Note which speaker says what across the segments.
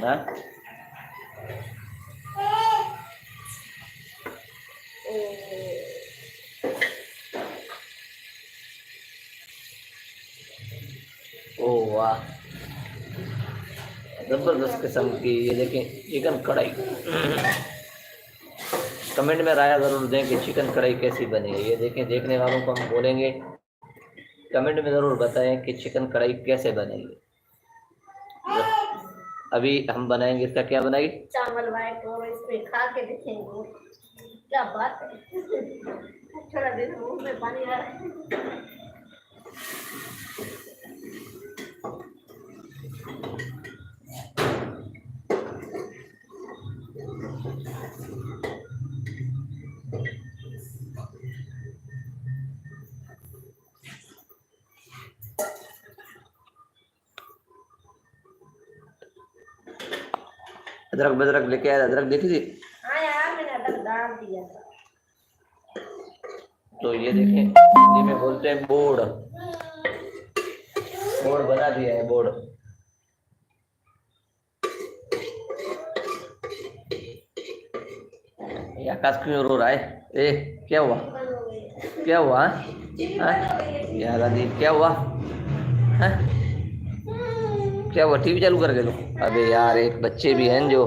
Speaker 1: हाँ ओ वाह, जबरदस्त किस्म की। ये देखें चिकन कढ़ाई। कमेंट में राय ज़रूर दें कि चिकन कढ़ाई कैसी बनी है। ये देखें, देखने वालों को हम बोलेंगे कमेंट में ज़रूर बताएं कि चिकन कढ़ाई कैसे बनेगी। अभी हम बनाएंगे, इसका क्या बनाएंगे, चावल वाइट, और इसमें खा के देखेंगे क्या बात है। थोड़ा देर मुंह में पानी आ रहा है। अदरक बदरक लेके आया, अदरक देखी थी। हाँ यार, मैंने अदरक डाल दिया था। तो ये देखें, हिंदी में बोलते हैं बोर्ड, बोर्ड बना दिया है, बोर्ड। ये आकाश क्यों रो रहा है? ए क्या हुआ, क्या हुआ? यार आदि क्या हुआ? हाँ? क्या हुआ? टीवी चालू कर के लो। अबे यार, एक बच्चे भी हैं जो,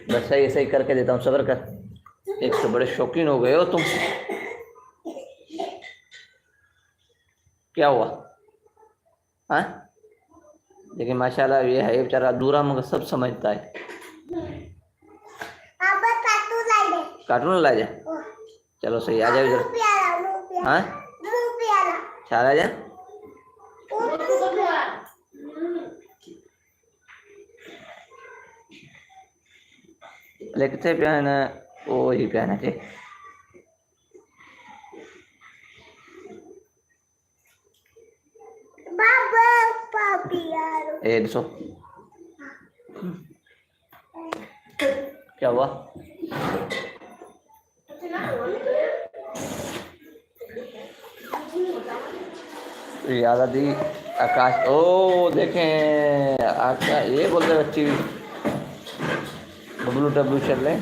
Speaker 1: बस सही सही करके देता हूँ, सब्र कर। एक तो बड़े शौकीन हो गए हो तुम। क्या हुआ? हाँ, लेकिन माशाल्लाह ये है बेचारा अधूरा मगर सब समझता है। कार्टून ला जा, चलो सही, आ जाओ इधर। हाँ, चार आ जा। लेकिन पहना वो ही पहना थे। ए दसो क्या हुआ? याद आती आकाश। ओ देखें आकाश, ये बोलते बच्ची बबलू टबलू चल रहे।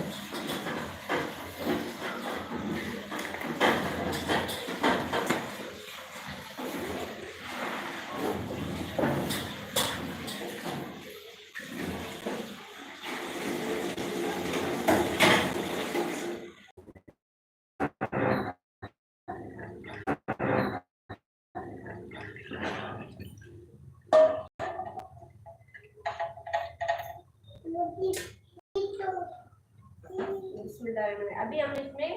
Speaker 1: अभी हम इसमें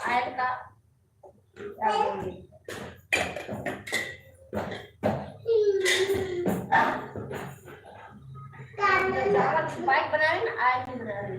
Speaker 1: आयल का डाल देंगे। बाइक बना रहे ना, आयल भी बना रहे।